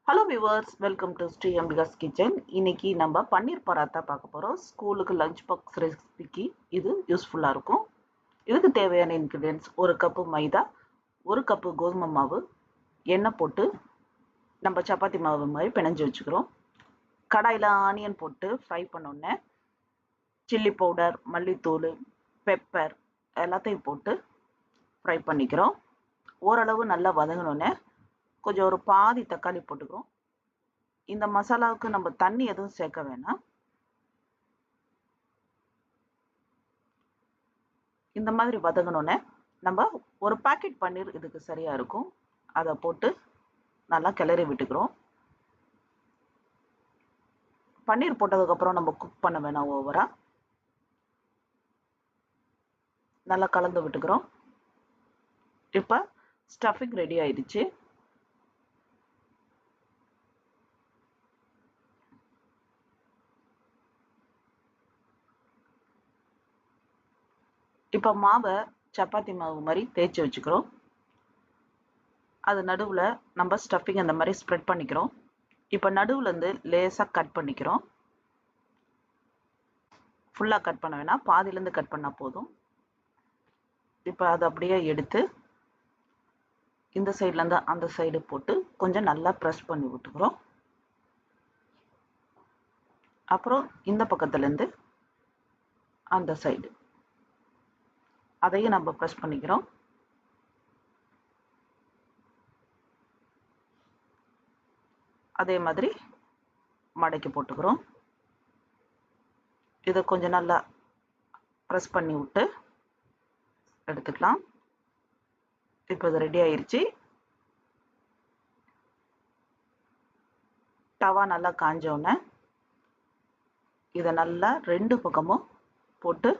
Hello viewers, welcome to Sri Ambika's kitchen. இன்னைக்கு நம்ம பன்னீர் பராத்தா பார்க்க போகிறோம். ஸ்கூலுக்கு லஞ்ச் பாக்ஸ் ரெசிபிக்கு இது யூஸ்ஃபுல்லாக இருக்கும். இதுக்கு தேவையான இன்க்ரீடியன்ஸ்: ஒரு கப்பு மைதா, ஒரு கப்பு கோதுமை மாவு, எண்ணெய் போட்டு நம்ம சப்பாத்தி மாவு மாதிரி பிணைஞ்சு வச்சுக்கிறோம். கடாயில் ஆனியன் போட்டு ஃப்ரை பண்ணோன்னே சில்லி பவுடர், மல்லித்தூள், பெப்பர் எல்லாத்தையும் போட்டு ஃப்ரை பண்ணிக்கிறோம். ஓரளவு நல்லா வதங்கினோன்னே கொஞ்சம் ஒரு பாதி தக்காளி போட்டுக்கிறோம். இந்த மசாலாவுக்கு நம்ம தண்ணி எதுவும் சேர்க்க வேணாம். இந்த மாதிரி வதங்கினோன்னே நம்ம ஒரு பாக்கெட் பன்னீர் இதுக்கு சரியா இருக்கும். அதை போட்டு நல்லா கிளறி விட்டுக்கிறோம். பன்னீர் போட்டதுக்கப்புறம் நம்ம குக் பண்ண வேணாம் ஓவரா. நல்லா கலந்து விட்டுக்கிறோம். இப்போ ஸ்டஃபிங் ரெடி ஆயிடுச்சு. இப்போ மாவை சப்பாத்தி மாவு மாதிரி தேய்ச்சி வச்சுக்கிறோம். அது நடுவில் நம்ம ஸ்டஃபிங் அந்த மாதிரி ஸ்ப்ரெட் பண்ணிக்கிறோம். இப்போ நடுவுலேருந்து லேசாக கட் பண்ணிக்கிறோம். ஃபுல்லாக கட் பண்ண வேணாம், பாதியிலேருந்து கட் பண்ணால் போதும். இப்போ அதை அப்படியே எடுத்து இந்த சைட்லேருந்து அந்த சைடு போட்டு கொஞ்சம் நல்லா ப்ரெஸ் பண்ணி விட்டுக்கிறோம். அப்புறம் இந்த பக்கத்துலேருந்து அந்த சைடு அதையும் நம்ம ப்ரெஸ் பண்ணிக்கிறோம். அதே மாதிரி மடக்கி போட்டுக்கிறோம். இதை கொஞ்சம் நல்லா ப்ரெஸ் பண்ணி விட்டு எடுத்துக்கலாம். இப்போ இது ரெடி ஆயிடுச்சு. தவா நல்லா காஞ்சோன்னே இதை நல்லா ரெண்டு பக்கமும் போட்டு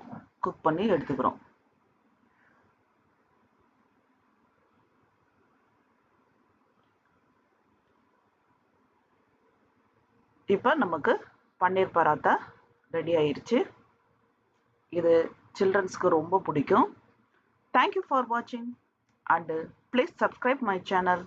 குக் பண்ணி எடுத்துக்கிறோம். இப்போ நமக்கு பன்னீர் பராத்தா ரெடி ஆயிடுச்சு. இது சில்ட்ரன்ஸ்க்கு ரொம்ப பிடிக்கும். தேங்க்யூ ஃபார் வாட்சிங் and please subscribe my channel.